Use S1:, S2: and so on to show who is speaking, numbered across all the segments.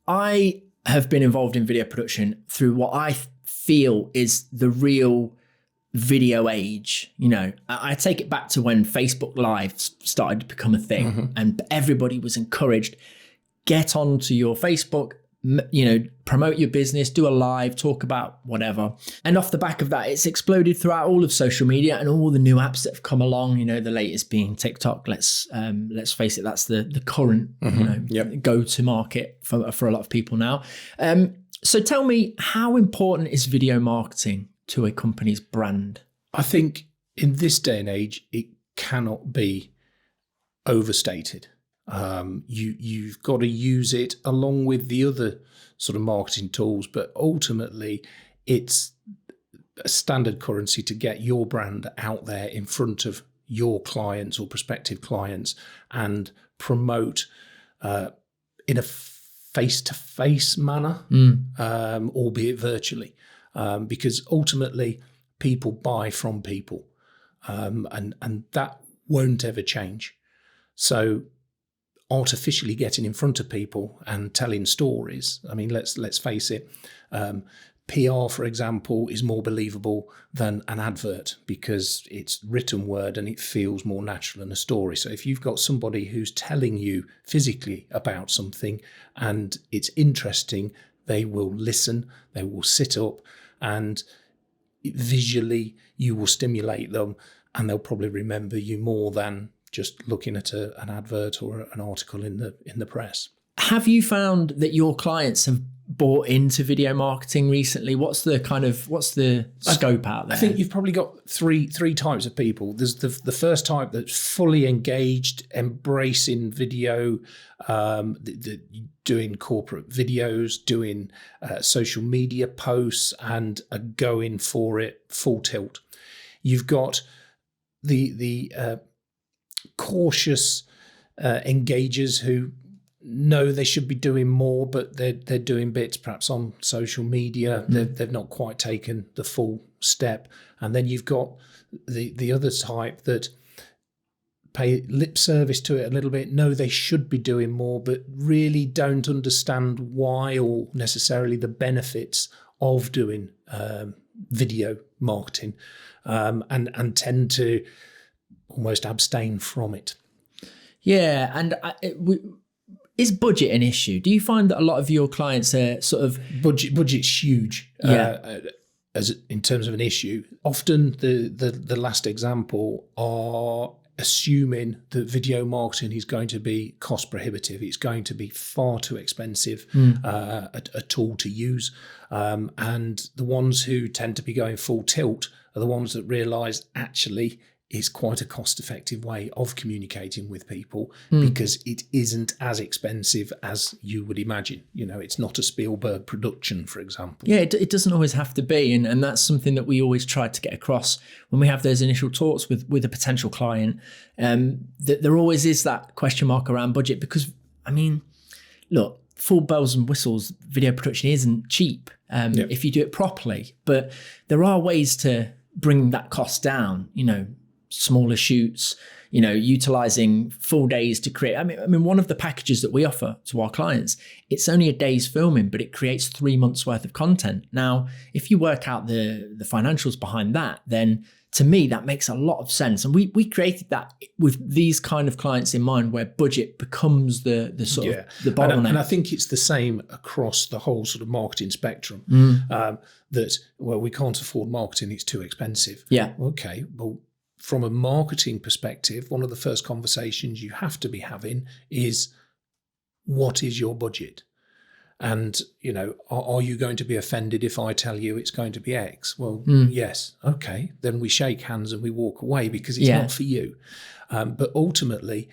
S1: I have been involved in video production through what I feel is the real video age. You know, I take it back to when Facebook Live started to become a thing, and everybody was encouraged, get onto your Facebook, you know, promote your business, do a live, talk about whatever. And off the back of that, it's exploded throughout all of social media and all the new apps that have come along, you know, the latest being TikTok. Let's face it, that's the current, you know, go-to market for a lot of people now. So tell me, how important is video marketing to a company's brand?
S2: I think in this day and age, it cannot be overstated. You've got to use it along with the other sort of marketing tools, but ultimately it's a standard currency to get your brand out there in front of your clients or prospective clients and promote in a face-to-face manner, albeit virtually, because ultimately people buy from people, and that won't ever change. So artificially getting in front of people and telling stories. I mean, let's face it. PR, for example, is more believable than an advert because it's written word and it feels more natural than a story. So if you've got somebody who's telling you physically about something and it's interesting, they will listen, they will sit up, and visually you will stimulate them, and they'll probably remember you more than just looking at an advert or an article in the press.
S1: Have you found that your clients have bought into video marketing recently? What's the scope out there?
S2: I think you've probably got three types of people. There's the first type that's fully engaged, embracing video, doing corporate videos, doing social media posts, and are going for it full tilt. You've got the cautious engagers who know they should be doing more, but they're doing bits perhaps on social media. They've not quite taken the full step. And then you've got the other type that pay lip service to it a little bit, know they should be doing more, but really don't understand why or necessarily the benefits of doing video marketing, and tend to almost abstain from it.
S1: Yeah, and is budget an issue? Do you find that a lot of your clients are sort of...
S2: Budget's huge, as in terms of an issue. Often the last example are assuming that video marketing is going to be cost prohibitive. It's going to be far too expensive a tool to use. And the ones who tend to be going full tilt are the ones that realise actually is quite a cost-effective way of communicating with people because it isn't as expensive as you would imagine. You know, it's not a Spielberg production, for example.
S1: Yeah, it doesn't always have to be. And that's something that we always try to get across when we have those initial talks with a potential client, that there always is that question mark around budget because, I mean, look, full bells and whistles, video production isn't cheap if you do it properly. But there are ways to bring that cost down, you know, smaller shoots, you know, utilizing full days to create. I mean, one of the packages that we offer to our clients, it's only a day's filming, but it creates 3 months worth of content. Now, if you work out the financials behind that, then to me, that makes a lot of sense. And we created that with these kind of clients in mind, where budget becomes the sort of the bottleneck.
S2: And I think it's the same across the whole sort of marketing spectrum. That, well, we can't afford marketing, it's too expensive.
S1: Yeah.
S2: Okay, well, from a marketing perspective, one of the first conversations you have to be having is, what is your budget? And, you know, are you going to be offended if I tell you it's going to be X? Well, yes. Okay. Then we shake hands and we walk away because it's not for you. But ultimately,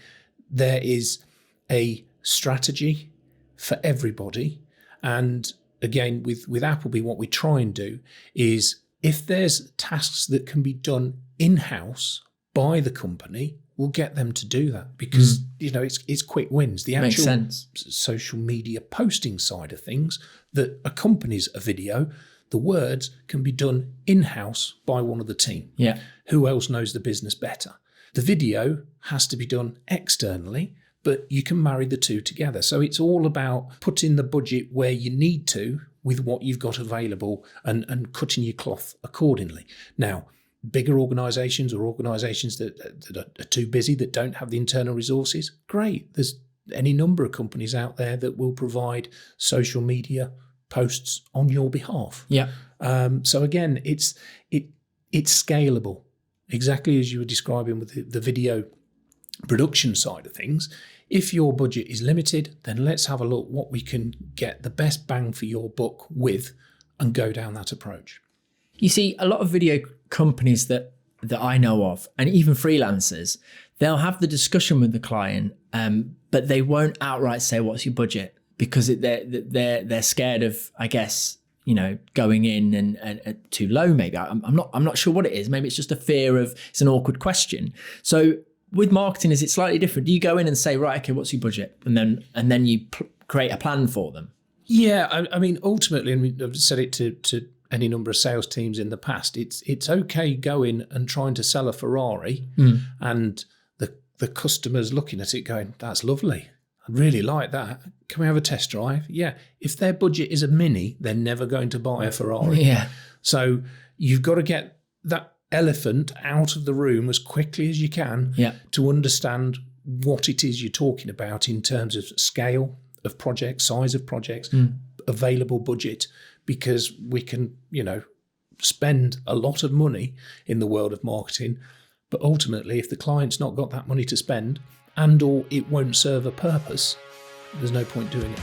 S2: there is a strategy for everybody. And again, with Applebee, what we try and do is, if there's tasks that can be done in-house by the company, we'll get them to do that because, you know, it's quick wins. The actual social media posting side of things that accompanies a video, the words can be done in-house by one of the team.
S1: Yeah.
S2: Who else knows the business better? The video has to be done externally, but you can marry the two together. So it's all about putting the budget where you need to with what you've got available and cutting your cloth accordingly. Now, bigger organisations or organisations that are too busy, that don't have the internal resources, great. There's any number of companies out there that will provide social media posts on your behalf.
S1: Yeah.
S2: So again, it's scalable, exactly as you were describing with the video production side of things. If your budget is limited, then let's have a look what we can get the best bang for your buck with and go down that approach.
S1: You see, a lot of video companies that I know of, and even freelancers, they'll have the discussion with the client, but they won't outright say, what's your budget? Because they're scared of, I guess, going in and too low. Maybe I'm not sure what it is. Maybe it's just a fear of, it's an awkward question. So with marketing, is it slightly different? Do you go in and say, right, okay, what's your budget? And then you create a plan for them?
S2: Yeah, I mean, ultimately, and I've said it to any number of sales teams in the past, it's okay going and trying to sell a Ferrari and the customer's looking at it going, that's lovely. I really like that. Can we have a test drive? Yeah. If their budget is a Mini, they're never going to buy a Ferrari.
S1: Yeah.
S2: So you've got to get that elephant out of the room as quickly as you can to understand what it is you're talking about in terms of scale of projects, size of projects, available budget, because we can, spend a lot of money in the world of marketing, but ultimately if the client's not got that money to spend and or it won't serve a purpose, there's no point doing it.